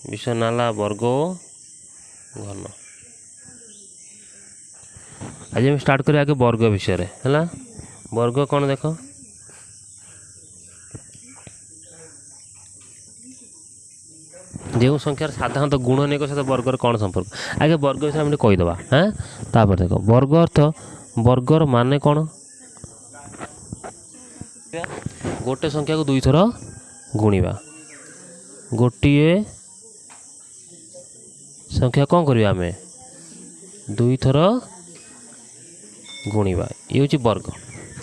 विषनाला वर्ग घन। आज हम स्टार्ट करिया आगे वर्ग विषय रे है। वर्ग कौन देख जो संख्यार साधारणतः गुणनिक सहित वर्गर कौन संपर्क आगे वर्ग विषय हम कहीदे। हाँ तापर देख वर्ग अर्थ वर्गर माने कौन गोटे संख्या को दुई थर गुणिबा गोटे संख्या कौन करिया आमे दुई थर गुणिबा ये हूँ वर्ग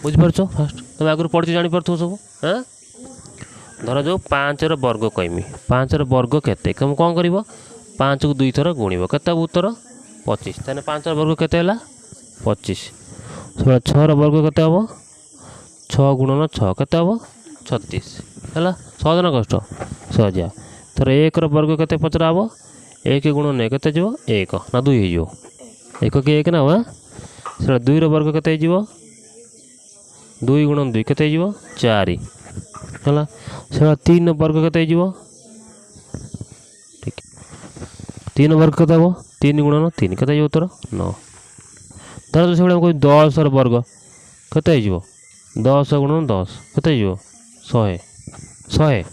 बुझिपार फास्ट तुम आगुरी पढ़ी जापर सब। हाँ धर जो 5 वर्ग कहमी 5 वर्ग केते तुम कौन कर 5 को दुई थर गुणिब केते उत्तर 25 तेने 5 वर्ग केते 25 6 वर्ग केते हम 6 गुणन 6 केते हम 36 है सहज न कष्ट सहजिया थर 1 वर्ग केते पचरा हम 1 गुणन 1 केते जीव 1 ना 2 हो 1 के 1 ना हाँ से 2 वर्ग केते जीव 2 गुणन 2 केते जीव 4 है से 3 वर्ग केते जीव ठीक 3 वर्ग केते हम 3 गुणन 3 केते जीव उत्तर 9 धर से कोई 10 वर्ग केते जीव 10 गुणन 10 केते जीव 100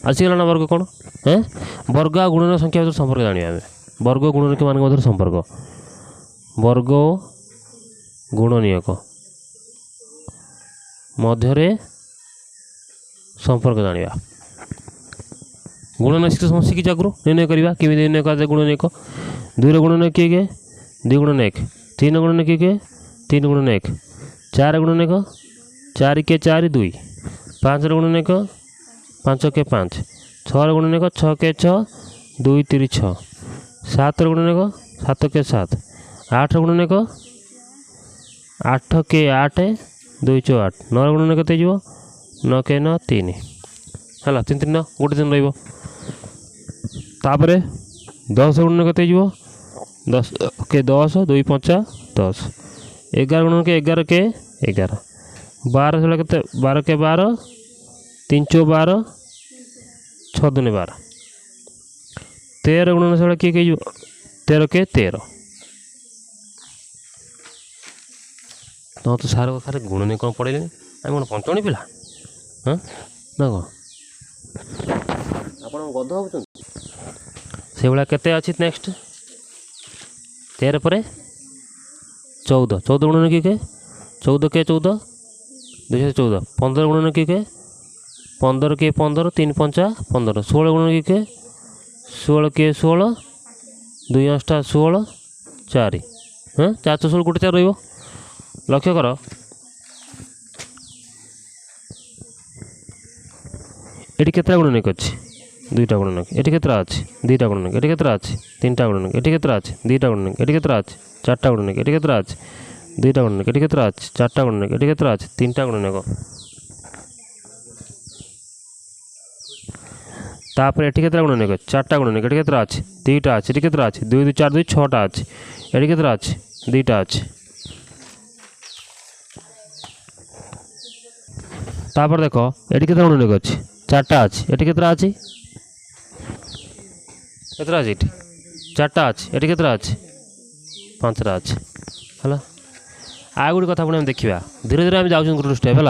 आसीगला ना वर्ग कौन है वर्ग आ गुणन संख्या भर संपर्क जानिबा आमे वर्ग गुणनिक मान मध्य संपर्क वर्ग गुणनिक मध्य संपर्क जानिबा गुणन शिखी जागरू निर्णय करवा केमी निर्णय कर गुणनिक 2 गुणन किए 2 गुणन 1 3 गुणन किए 3 गुणन 1 4 गुणन 1 4 के 4 2 5 गुणन 1 5 के 5 6 गुणन 1 6 के 6 2 3 6 7 गुणन 1 7 के 7 8 गुणन 1 8 के 8 2 4 8 9 गुणन केते जीव 9 के 9 3 है 3 3 गोटे दिन रपर 10 गुणन केते जीव 10 के 10 2 5 10 11 गुणन के 11 के 11 12 से केते 12 के 12 3 4 12 6 दूने 12 13 गुणन से किए 13 के 13 तो सार खारे गुणन कौन पढ़े आम कौन पंचमी पिला हाँ ना कौन आप गध हो से भाया केते अच्छी नेक्स्ट 13 पर 14 14 गुणन किए 14 के 14 214 15 गुणन किए 15 के 15 3 5 15 16 गुणन किए 16 के 16 2 8 16 4 हाँ 4 16 गोटे 4 रही लक्ष्य कर ये केतटा गुणनिक अच्छी 2टा गुणनिक ये केतटा अच्छी 2टा गुणनिक ये केतटा अच्छी 3टा गुणनिक ये केतटा अच्छी 2टा गुणनिक ये केतटा अच्छी 4टा गुणनिक ये केतटा अच्छी 2टा गुणनिक ये केतटा अच्छी 4टा गुणनिक ये केतटा अच्छी 3टा गुणनिक तापर ये केतटा गुणनिक 4टा गुणनिक ये केतटा अच्छी 2टा अच्छी ये केतटा अच्छी 2 2 4 2 6टा अच्छी ये केतटा अच्छी 2टा अच्छी तापर देख ये केतटा गुणनिक अच्छी 4टा अच्छी ये केतटा अच्छी केतटा अच्छी 4टा अच्छी ये केतटा अच्छी 5टा अच्छी है आ गोटे कथा पुणी देखा धीरे धीरे आम जाऊँ गोटे स्टेप है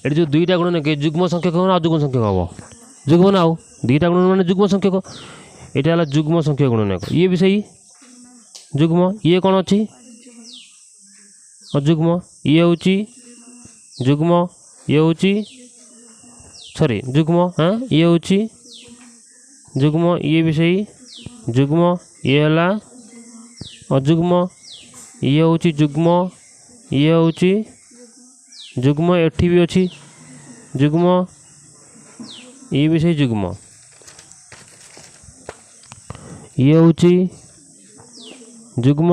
ये जो 2टा गुणनिक जुग्म संख्यक हो ना अजुग्म संख्यक हम जुग्म ना आउ 2टा गुणन मान जुग्म संख्यक यहाँ है जुग्म संख्यक गुणनिक ये भी सही जुग्म ये कौन अच्छी अजुग्म ये हूँ जुग्म ये हूँ सॉरी जुग्म हाँ ये हूँ जुग्म ये भी सही जुग्म ये है अजुग्म ये हूँ जुग्म ये हूँ जुग्म एठी भी अच्छी जुग्म ये भी सही जुग्म ये हूँ जुग्म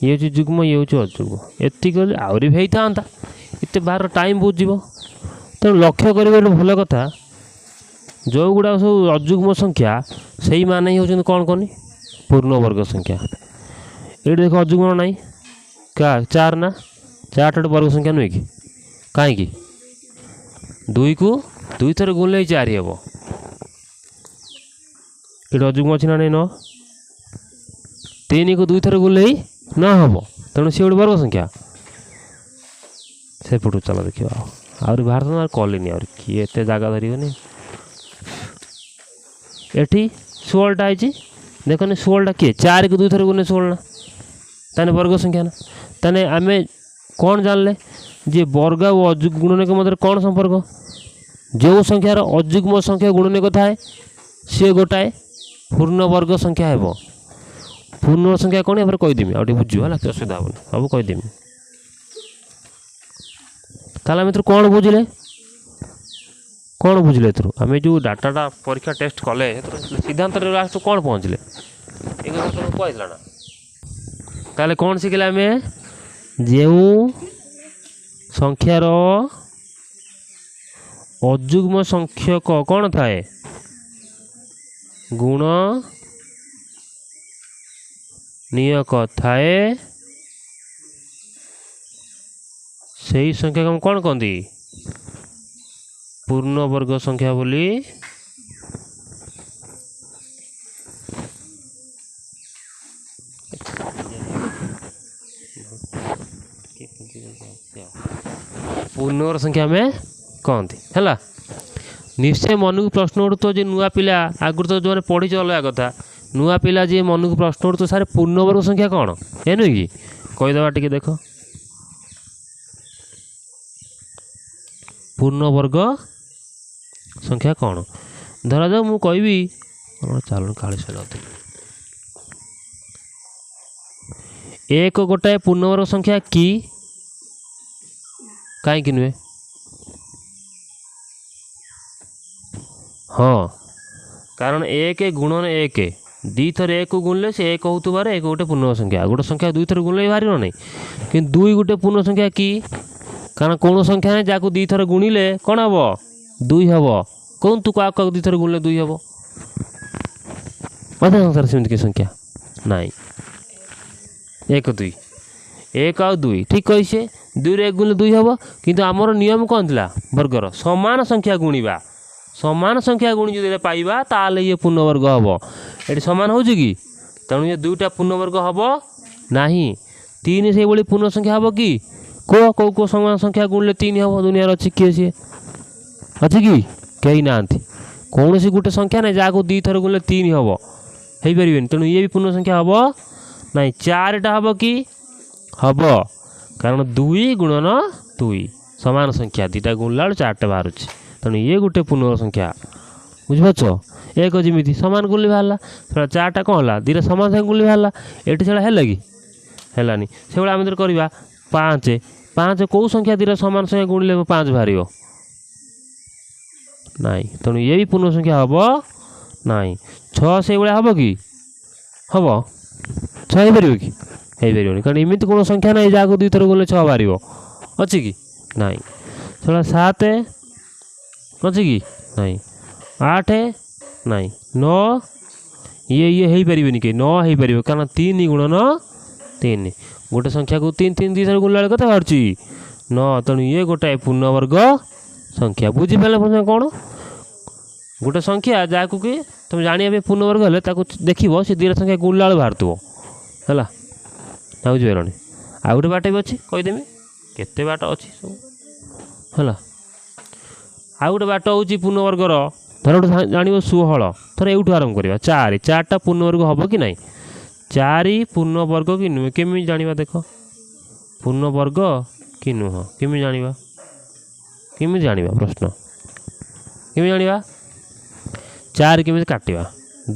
ये हूँ जुग्म ये हूँ अजुग्म एति आहरी भी था एत बाहर टाइम बहुत जीव तेणु लक्ष्य कर भल कथा जो गुड़ा सब अजुग्म संख्या से माने ही होती कौन कहनी पूर्ण वर्ग संख्या ये देख अजुग्म ना क्या 4 ना 4 वर्ग संख्या नुहे कि कहीं 2 को 2 थर गुणले 4 हे ये अजुग्म अच्छी ना नहीं 9 3 को 2 थर गुणले 9 हम तेणु सी गोटे वर्ग संख्या से पटू चल देखा आहरी बाहर कलिनी आर किए एत जगह धरनी एटी 16टा आई देखनी 16टा किए 4 को 2 थर गुणले 16 ताने वर्ग संख्या ना ताने आम कौन जानले जे वर्ग और अजुग गुणनिक मध्य कौन संपर्क जो संख्यार अजुग्म संख्या गुणनिक थाए सी गोटाए पूर्ण वर्ग संख्या है पूर्ण संख्या कौन या कहीदेमी आगे बुझे है असुविधा हेनी सब कहीदेमी ताला मित्र कौन बुझे आम जो डाटा परीक्षा टेस्ट कले सिद्धांत लास्ट कौन पहुँचले ये तुमको कहला ना ताले कौन शिखिले आम जो संख्यार अजुग्म संख्यक कौन थाए गुण नियक थाए सही संख्या को हम कौन कहती पूर्ण वर्ग संख्या बोली पूर्ण वर्ग संख्या में कहती है निश्चय मन को प्रश्न उठुव जो नुआ पिला आगुरी तो जो पढ़ी अलग कथा नुआ पिला जी मन को प्रश्न उठुव सारे पूर्ण वर्ग संख्या कौन ए नुह कि कहीदेवा टी देख पूर्ण वर्ग संख्या कौन धरा जाओ मु कहबी चलो काली एक गोटाए पूर्ण वर्ग संख्या कि कहीं नुहे हाँ कारण 1 गुणन 1 2 थर 1 को गुणले से 1 होतुबार 1 गोटे पूर्ण संख्या गोटे संख्या 2 थर गुणले बाहर नहीं कि 2 गोटे पूर्ण संख्या कि कारण कौन संख्या नहीं जहाँ 2 थर गुणिले कौन हम 2 हम कौन तू क्या 2 थर गुणले 2 हम अधा संसार सेमती संख्या नाई 1 2 1 आ 2 ठीक कही से 2 रे 1 गुणले 2 हम किंतु आमर नियम कौन था वर्गर समान संख्या गुणिबा समान संख्या गुणी जो पाइबा ताले ये पूर्ण वर्ग हम ये सामान हो कि तेणु ये 2टा पूर्ण वर्ग हम ना 3 से भाई पूर्ण संख्या हम कि कौ कौ कौ समान संख्या गुणले 3 हम दुनिया अच्छी किए सी अच्छी कि कहीं ना कौन सी गोटे संख्या ना जहाँ 2 थर गुणले 3 हम हो पारे तेणु ये भी पूर्ण संख्या हम ना 4टा हम कि हम कारण 2 गुणन 2 समान संख्या 2टा गुणला 4टा बाहर तेणु ये गोटे पूर्ण संख्या बुझिपार 1 जमी सामान गुणली बाहर 4टा कौन है 2टा सामान संख्या गुणली बाहर ये से कि है से आम करवा 5 5 कौ संख्या 2टा सामान संख्या गुणिले 5 बाहर नाई तेणु ये भी पूर्ण संख्या हम नाई 6 से हम कि हम 6 हो पार कि हो कारण एमती कौन संख्या ना जहाँ 2 थर गुणले 6 बाहर अच्छी कि नाई से 7 अच्छी कि नाई 8 नाई 9 ये हो पारे कि 9 हो पार कारण 3 गुणन 3 गोटे संख्या को 3 3 2 थर गुणला कत बाहर 9 तेणु ये गोटाए पूर्ण वर्ग संख्या बुझीपारे प्रश्न कौन गोटे संख्या जहाँ कि तुम जाना पूर्ण वर्ग हेल्ले देख से 2टा संख्या गुणला बाहर थो है ना बुझीपार आ गए बाट भी अच्छी कहीदेमी केते बाट अच्छी सब है आ गए बाट हूँ पूर्ण वर्गर धर गोटे जान 16 थर यूँ आरंभ करवा 4टा पूर्ण वर्ग हम कि ना 4 पूर्ण वर्ग कि नुहे केमी जाना देख पूर्ण वर्ग कि नुह केमी जाना प्रश्न केमी जाना 4 केमी काटा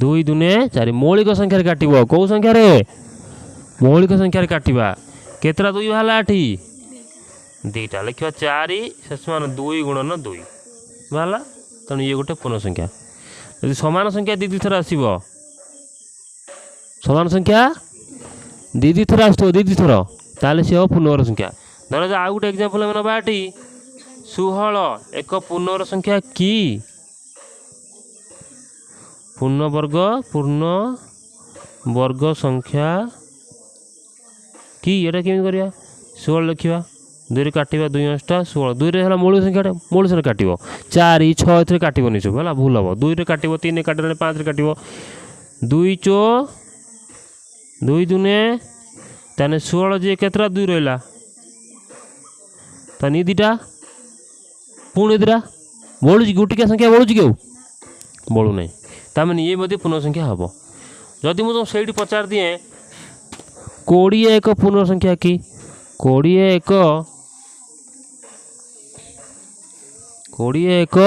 2 दुने 4 मौलिक संख्यार काटब कौ संख्यार मौलिक संख्यार काटा केतटा 2 बाहर 8 2टा लिखा 4 शेष मान 2 गुणन 2 बाहर तेणु ये गोटे पूर्ण संख्या यदि समान संख्या 2 थर आसब समान संख्या 2 थर आस 2 थर ताले सी हम पूर्ण वर्ग संख्या धर आ गोटे एग्जाम्पल आम ना 16 एक पूर्ण वर्ग संख्या कि पूर्ण वर्ग संख्या कि ये केमी करवा 16 लिखा दुई काटा 2 8 16 दुई है मूल संख्या मूल संख्या काट 4 6 ए काटनी सब है भूल हम 2 काट 3 काट 5 काट 2 चो 2 दुने ताने 16 जी केतरा 2 रहा तानी दीटा पुणी दीटा बढ़ू गोटिका संख्या बढ़ू कि बढ़ू ना ताने ये मध्य पूर्ण संख्या हम जदि मुझे से पचार दिए 20 एक पूर्ण संख्या कि 20 एक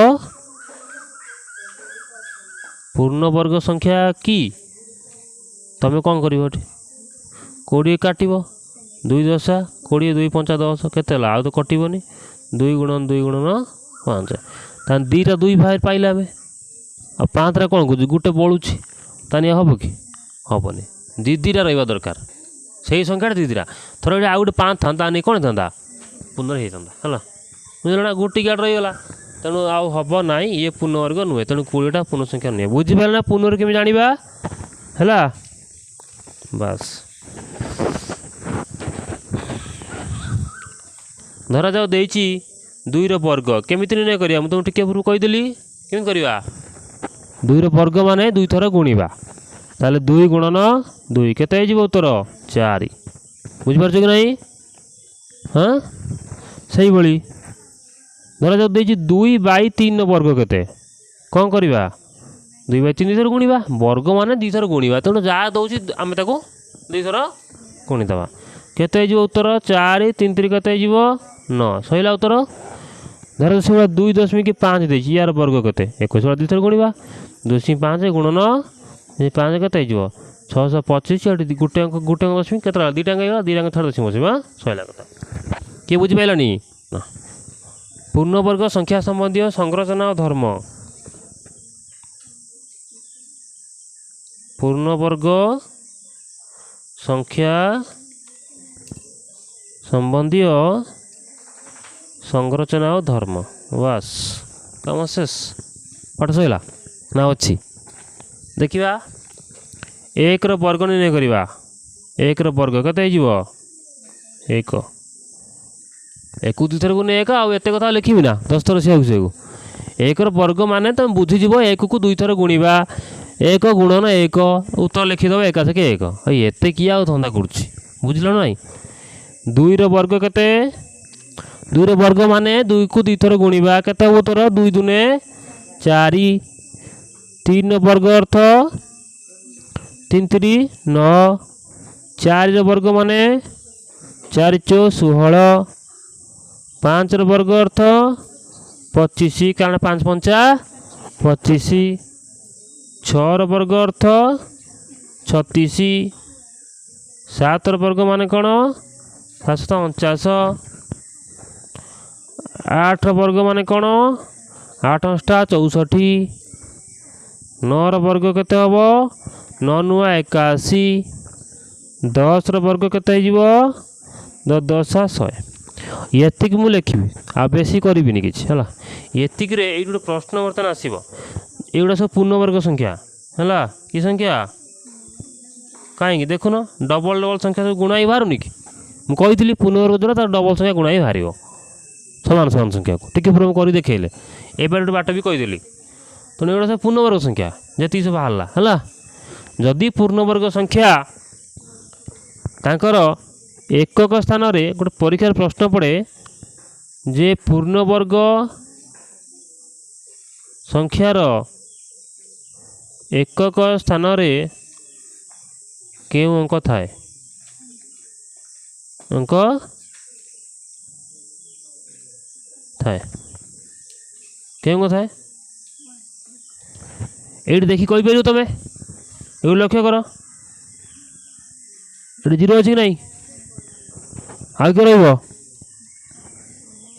पूर्ण वर्ग संख्या कि तुम कौन कर 20 काट 2 10 20 2 5 10 केते आ तो कटनी 2 गुणन 5 तान 2टा 2 बाहर पाइले आम आ 5 कौन कर गोटे बढ़ुची तानी हम कि हेनी दीटा रहा दरकार से संख्या दीटा थोड़ा आउ गोटे 5 था नहीं कौन था पुनः होता है बुझल गोटी गाड़ रहीगला तेणु आउ हम ना ये पूर्ण वर्ग नुहे तेणु 20टा पूर्ण संख्या नुहे बुझिपारे ना पूर्ण केमी जाना है बस धरा जाओ देची 2 वर्ग केमी निर्णय करिया मुझे तुमको टिके पूर्व कहीदेली केमी करवा 2 वर्ग माने 2 थर गुणा ताले 2 गुणन 2 केते उत्तर 4 बुझिपार कि नहीं हाँ से भली धरा जाओ देची 2/3 वर्ग केते कौन करवा 2/3 थर गुणा वर्ग माने 2 थर गुणा तेणु जहाँ दौर आम 2 थर गुणीदे केते उत्तर 4 3 3 केते 9 सैला उत्तर धर से 2.5 देती यार वर्ग केते 21 2 थर गुणा 2.5 गुणन 5 केते 625 गोटे अंक दशमिक के 2 अंक 2 अंक थर्ड दशमिक बस सैला कथा किए बुझिपारानी पूर्ण वर्ग संख्या संबंधी संरचना और धर्म पूर्ण वर्ग संख्या संबंधी संरचना और धर्म बस कम शेष पाठ सैला ना अच्छी देखा 1 वर्ग निर्णय करवा 1 वर्ग केते 1 एक 2 थर गुणे 1 आउ एत कथा लिखी ना 10 थर से 1 वर्ग माने तुम बुझीज 1 को 2 थर गुणा 1 गुणन 1 उत्तर लिखिदेव एकाशे 1 एत किए आ धंदा कर बुझल ना 2 वर्ग केते 2 वर्ग माने 2 को 2 थर गुणा केते उत्तर 2 दुने 4 3 वर्ग अर्थ 3 3 9 4 वर्ग माने 4 चो 16 5 वर्ग अर्थ 25 कारण 5 पंचा 25 6 वर्ग अर्थ 36 7 वर्ग माने कौन 749 8 वर्ग माने कौन 8 अष्टा 64 9 वर्ग केते हबो 9 नुआ 81 10 वर्ग केते हो 10 100 ये मुझे लिखी आ बेसी करी कि ये गोटे प्रश्न बर्तमान आसो युवा सब पूर्ण वर्ग संख्या है कि संख्या कहीं देखुन डबल डबल संख्या सब गुणा ही बाहर कि मुझे पूर्ण वर्ग द्वारा तार डबल संख्या गुणा ही बाहर सामान सामान संख्या को टी पूर्व कर देखेले ए गोटे बाट भी कहीदेली तेणु एगुड़ा सब पूर्ण वर्ग संख्या जी सब बाहर है जदि पूर्ण वर्ग संख्या तांकर एकक स्थान रे गोटे परीक्षार प्रश्न पड़े जे पूर्ण वर्ग संख्यार एकक स्थान रे केउ अंक थाए अंक थाए केउ अंक थाए ये देखी कही पार तुम ये लक्ष्य कर ये 0 अच्छी कि नहीं आगे क्या रहा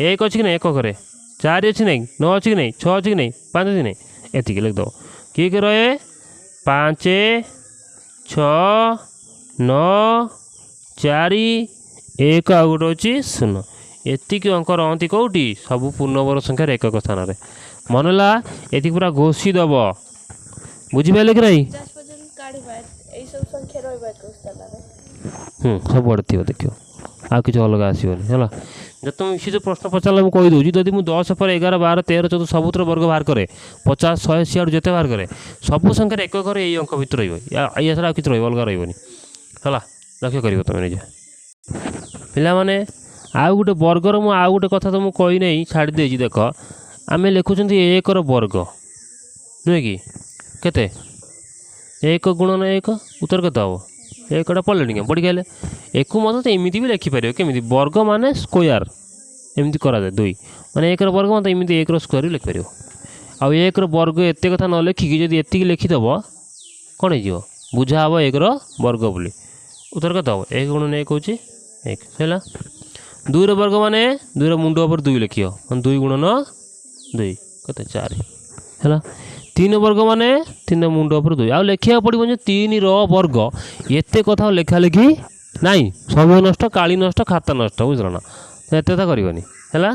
1 अच्छी कि नहीं 1 करे 4 अच्छी नहीं 9 अच्छी कि नहीं 6 अच्छी कि नहीं 5 अच्छी नहीं एति लिखिद किए किए रहे 5 6 9 4 1 आ गोटे अच्छी 0 एतिक अंक रही कौटी सब पूर्ण वर्ग संख्यार एकक स्थान में मनला ये पूरा घोषी दब बुझिपारे कि नहीं सब बड़े थी देखियो आ कि अलग आसोनी है जब तुम सी जो प्रश्न पचार मुझे कहीदे जदि मुझे 10 पर 11 12 13 14 सबुतर वर्ग बाहर कै 50 100 सियाड़ जिते बाहर कै सबू संख्यार एक घर यही अंक भितर रहा छड़ा कि अलग रही है लक्ष्य कर तुम निजे पे आउ गोटे वर्गर मु आउ गोटे कथा तो मुझे कही नहीं छाड़ी दे देख आम लिखुं एक वर्ग नुहे कि केते 1 गुणन 1 उत्तर केते हम एकटा पढ़ले क्या पढ़ी गले एक मत एमती भी लिखिपर केमी वर्ग मान स्क्वायर एमती कराए 2 माने 1 वर्ग मत एमती 1 स्क्वायर भी लिखिपर आउ 1 वर्ग एत कथा न लिखिकी जब एति लिखिदेव कौन हो बुझा हम 1 वर्ग बोली उत्तर केते हम 1 गुणन 1 हूँ 1 है 2 वर्ग माने 2 मुंड उपर 2 लिख 2 गुणन 2 केते 4 है 3 वर्ग माने 3 मुंड उपर 2 आउ लिखा पड़ो 3 वर्ग एत कथा लेखा लिखी नाई समय नष्ट काली नष्ट खाता नष्ट बुझल ना एत कथा करनी है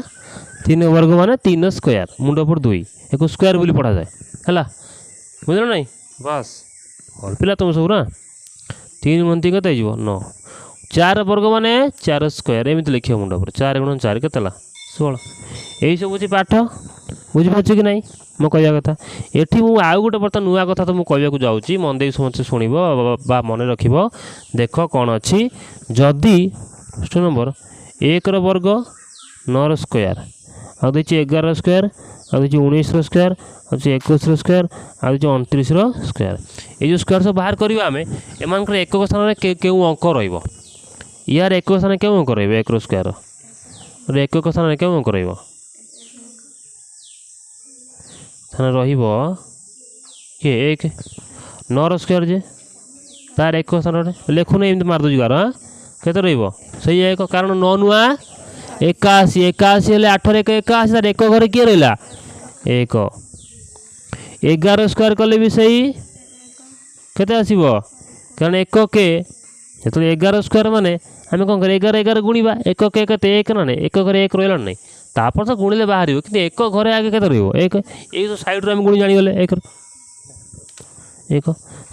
3 वर्ग माने 3 स्क्वायर मुंड उपर 2 एक स्क्वायर बोली पढ़ा जाए है बुझल ना बस हल पिला तुम सब ना 3 गुणन 3 केते 9 4 वर्ग माने 4 स्क्वायर एमती लिखिए मुंड उपर 4 गुणन 4 केते 16 यही सब हूँ पाठ बुझीपार कि नहीं मो कह कथा ये मुझे आउ गोटे बर्तमान नुआ कथा तो मुझे कहवाक जाऊँगी मन दे समस्त शुण मन रख देख कौन अच्छी जदि फर्स्ट नंबर 1 वर्ग 9 स्क्वायर आ 11 स्क्वायर आ 19 स्क्वायर आ 21 स्क्वायर आ 29 स्क्वायर ये जो स्क्वायर सब बाहर करवा आम एम एक स्थान क्यों अंक रहा यार एक स्थान क्यों अंक रहा 1 स्क्वायर एक स्थान क्यों अंक रहा किए 1 9 स्क्वायर जे तार एक स्थान लिखुन एमती मारदे गार हाँ केते रही एक कारण 9 नुआ 81 81 हेल्ले 8 1 81 तार एक घर किए रहा 1 11 स्क्वायर कले भी सही केते आसीबो कारण एक के जो 11 स्क्वायर माने आम कौन कर 11 11 गुणा एक के केते 1 ना एक घर 1 रहा नहीं तापर तो गुणिले बाहर कि एक घरे आगे के एक ये तो सैड्रु आम गुणी जागले एक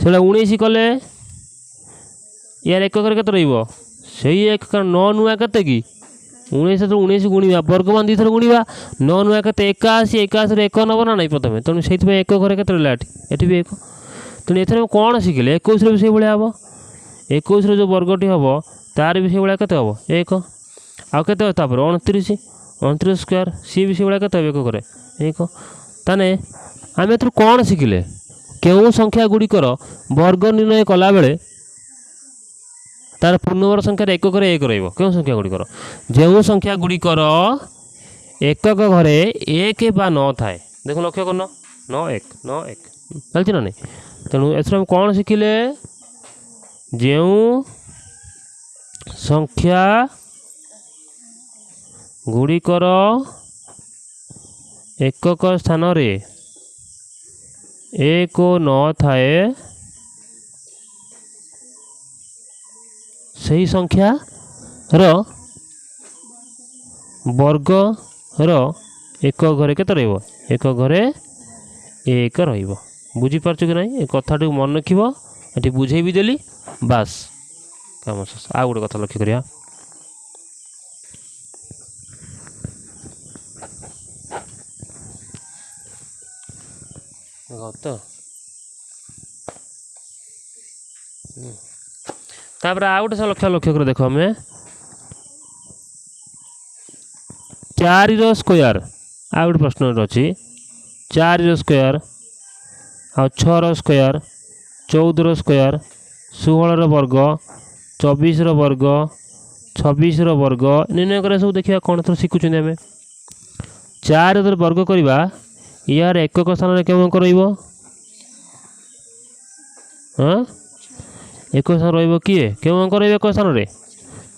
से 19 कले यार एक घर के से एक 9 नुआ के कि 19 तो 19 गुणा वर्गमान 2 थर गुणा 9 नुआ के 81 81 एक नब ना नहीं प्रथम तेणु से एक घर के ये भी एक तेणु एथर कौन शिखिले 21 भी से भाया हम 21 जो वर्गटी हम तार भी से भाया के हम एक आउ के 29 29 स्क्वायर सी भी से भाया के एक घरे एक ताने आम एथर कौन शिखिले क्यों संख्या गुड़िकर वर्ग निर्णय कला बेले तार पूर्णवर्ग संख्यार एक घरे एक क्यों संख्या गुड़िकर जो संख्या गुड़िकर एकक घरे 1 बा 9 थाए देख लक्ष्य कर 9 1 चलती ना नहीं तेणु एथर हम कौन शिखिले जो संख्या गुड़िकर एकक स्थान रे 1 और 9 थाए सही संख्या वर्ग एक घरे के एक घरे एक रुझीपार कि ना कथा मन रखिए ये बुझे भी देली बास काम शेष आ गोटे कथा लक्ष्य करिया तो तापर आ गोटे लक्ष्य लक्ष्य कर देख आम 4 स्क्वायर आ गोटे प्रश्न अच्छी 4 स्क्वायर आ 6 स्क्वायर 14 स्क्वायर 16 वर्ग 24 वर्ग 26 वर्ग निर्णय कर सब देखा कौन थोड़ा शिखुं आम 4 वर्ग करवा यार एकक स्थान में क्यों अंक हाँ एक स्थान किए क्यों अंक एक स्थान में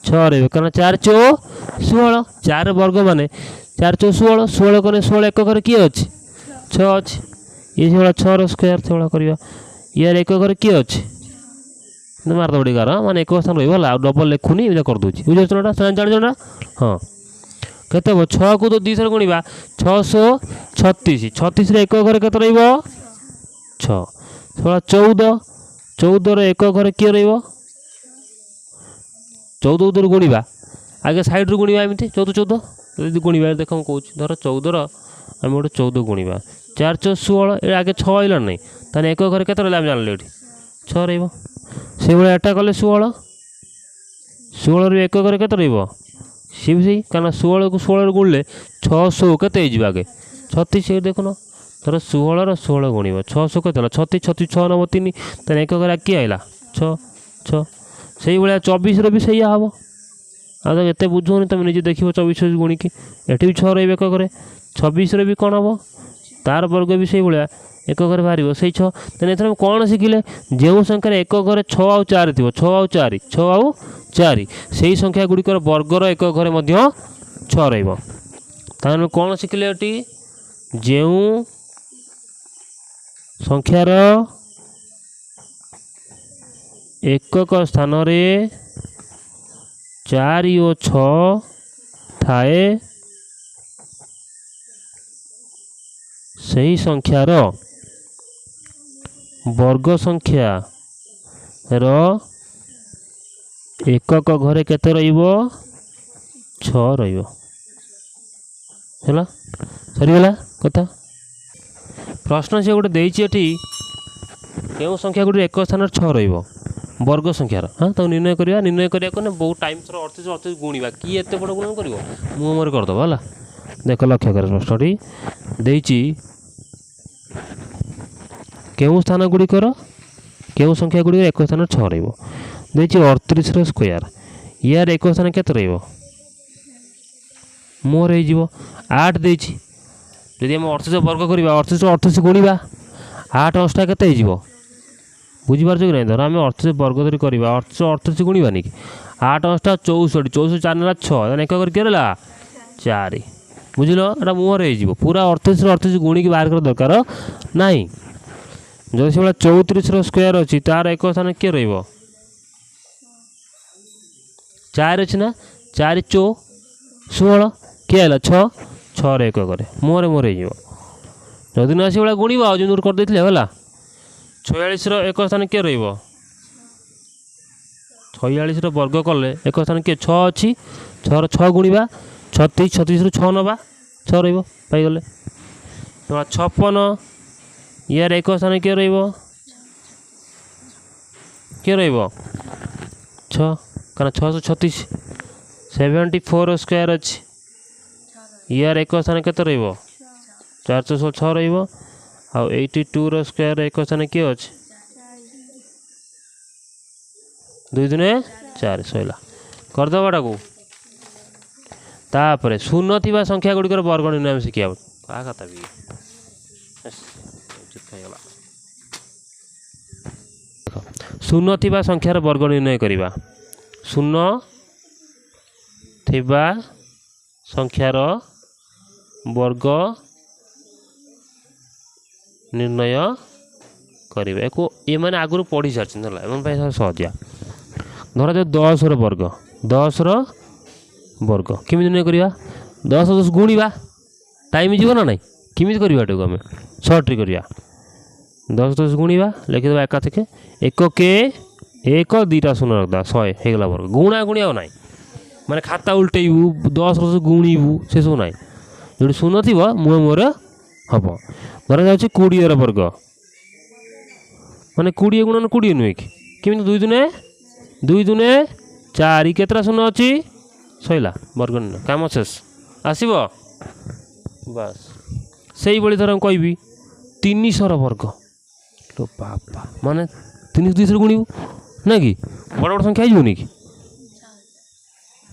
6 कारण 4 चौ 16 4 वर्ग माने 4 चौ 16 16 कने 16 एक घर किए अच्छे 6 अच्छे ये से 6 स्क्वायर से करवा यार एक घर किए अच्छे मारद बड़ी गार माने एक स्थान रहा डबल लिखुनी करदे बुझे जान हाँ केते 6 को तो 2 थर गुणा 636 36 एक घर के 6 14 14 एक घर किए 14 गुणा आगे सैड्रु गुणा एमती 14 14 यदि गुणा देख मुझे धर 14 आम गोटे 14 गुणा 4 4 16 ये आगे 6 आइला नहीं ताने एक घर के जान ये 6 रही एटा कले 16 16 रु एक घर के सी भी सही कारण 16 को 16 गुणले 600 के आगे 36 देखुन धर 16 16 गुणव 600 के 36 36 6 नब 3 तेना एक घर किए आइला 6 6 से भाया 24 भी सैया हम आ तो एत बुझुनि तुम निजे देख 24 गुणिकी एटी भी 6 रही एक घर 26 भी कौन हम तार वर्ग भी से भाया एक घर बाहर से 6 तेना एथर कौन शिखिले जो संख्यार एक घर 6 आउ 4 थी 6 आउ 4 6 आउ 4 से संख्या गुड़िकर वर्गर एक घर 6 रही कौन शिखिले ये जो संख्यार एकक स्थान रे 4 और 6 थाए सही संख्यार वर्ग संख्या रो एकक घरे केते रहिबो 6 रहिबो हैला सरीगला कथा प्रश्न से गोटे देइछि एठी केउ संख्या गुडी एक स्थान 6 रहिबो वर्ग संख्यार हाँ तो निर्णय करिया को बहुत टाइम थर 38 38 गुणा कि एत बड़ गुणन कर मुहर करदेव है देख लक्ष्य कर प्रश्नटी देइछि केउ स्थान गुड़िकर केउ संख्या गुड़िकर एक स्थान 6 रहिबो देइछि 38 रो स्क्वायर यार एक स्थान केते रहिबो मोर हो जीवो 8 देइछि यदि हम 38 वर्ग करवा 38 38 गुणा 8 अष्टा केते हो जीवो बुझीपार कि नहीं धर आम 38 वर्ग धरी करवा 38 गुणवानी कि 8 अष्टा 64 64 4 ना 6 एक करके रहा 4 बुझल एटा मुहर हो पूरा 38 38 गुणिकी बाहर कर दरकार नहीं जो से 34 रो स्क्वायर अच्छी तार एक स्थान किए रही 4 अच्छी ना 4 चौ 16 किए है 6 6 एक करे मुहर मुहर हो जदि ना से गुणवा जो दूर कर देते है 46 रो एक स्थान किए रही 46 रो वर्ग कले एक स्थान किए 6 अच्छी 6 6 गुणवा 36 36 रू 6 नवा 6 रहीगले 56 यार एक स्थान किए रही 6 कारण 636 74 स्क्वायर अच्छी यार एक स्थान केते रही 416 रही 82 रो स्क्वायर एक स्थान किए अच्छे 2 दुने 4 सैला करदेवाटा को तापर शून्य थी संख्या गुड़िकर वर्ग निर्णय शिखा कथा भी शून्य थी संख्यार वर्ग निर्णय करवा शून्य थी संख्यार वर्ग निर्णय करवा ये मैंने आगुरी पढ़ी सारी सहजिया धर जो 10 वर्ग 10 वर्ग केमी निर्णय करवा 10 10 गुणवा टाइम जीव ना ना केमी करवा आम सर्ट्रे करवा 10 10 गुणवा लिखिद एकाथके एक के एक दीटा शून्य रखदा 100 होगला वर्ग गुणा गुणिया ना माने खाता उल्टेबू 10 10 गुणीबू से सब ना जो शून्य थी मुह मुहर हम धरा जा 20 वर्ग माने 20 गुणन 20 नुहे कि केमी 2 दुने 4 केतरा शून्य अच्छी सैला वर्ग काम शेष आसब बस से भाई धर कहि 300 वर्ग तो बापा माने 300 200 गुणु ना कि बड़ बड़ संख्या होनी कि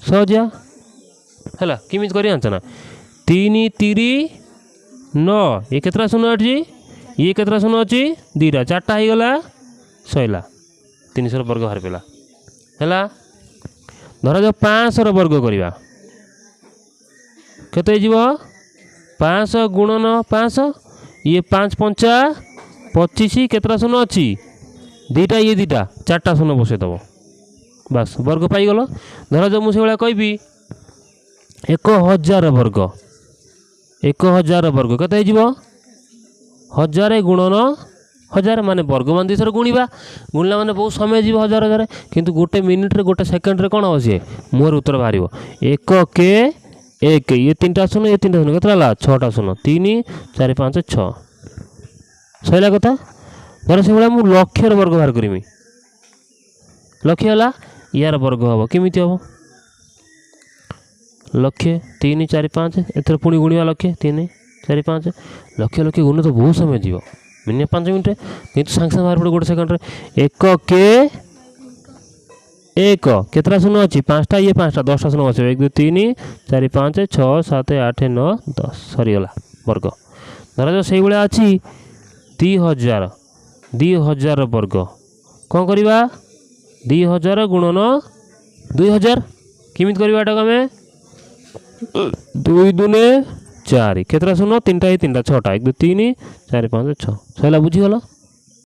सहजिया है किमी कर ना 3 3 9 ये केतरा शून्य अच्छी ये केतरा शून्य अच्छी 2टा 4टा होगला सैला 300 वर्ग बाहर पेला है धर जो 500 वर्ग करवा केते जीव 500 गुणन 500 ये 5 पंचा 25 केतरा शून्य अच्छी 2टा ये 2टा 4टा शून्य बसईदेव बस वर्ग पाईगल धर जो मुझे भाया कहि 1000 वर्ग 1000 वर्ग केते 1000 गुणन हजार माने वर्ग मान 2 थर गुणा गुणला माने बहुत समय जीव हजार हजार किंतु गोटे मिनिट रे गोटे सेकंड रे कोन हो सी मोर उत्तर बाहर 1 के 1 ये 3टा शून्य ये 3टा शून्य केतला 6टा शून्य 3 4 5 6 सैला कथा धर से मु लक्ष्यर वर्ग बाहर करमी लक्ष्य होला यार वर्ग हम केमिति हम लक्ष्य 3 4 5 एथर पुणी गुणिया लक्ष्य 3 4 5 लक्ष्य लक्ष्य गुण तो बहुत समय जीव मिनिमम 5 मिनट किंतु सांगे सांगे बाहर पड़े गोटे सेकंड रे 1 के 1 केतरा शून्य अच्छी 5टा ये 5टा 10टा शून्य अच्छे 1 2 3 4 5 6 7 8 9 10 सरीगला वर्ग धर जो से भाया अच्छी 2000 वर्ग कौन करवा 2000 गुणन 2000 किमित करवा आम 2 दूने 4 केतरा शून्य 3टा 3टा 6टा 1 2 3 4 5 6 सैला बुझीगल।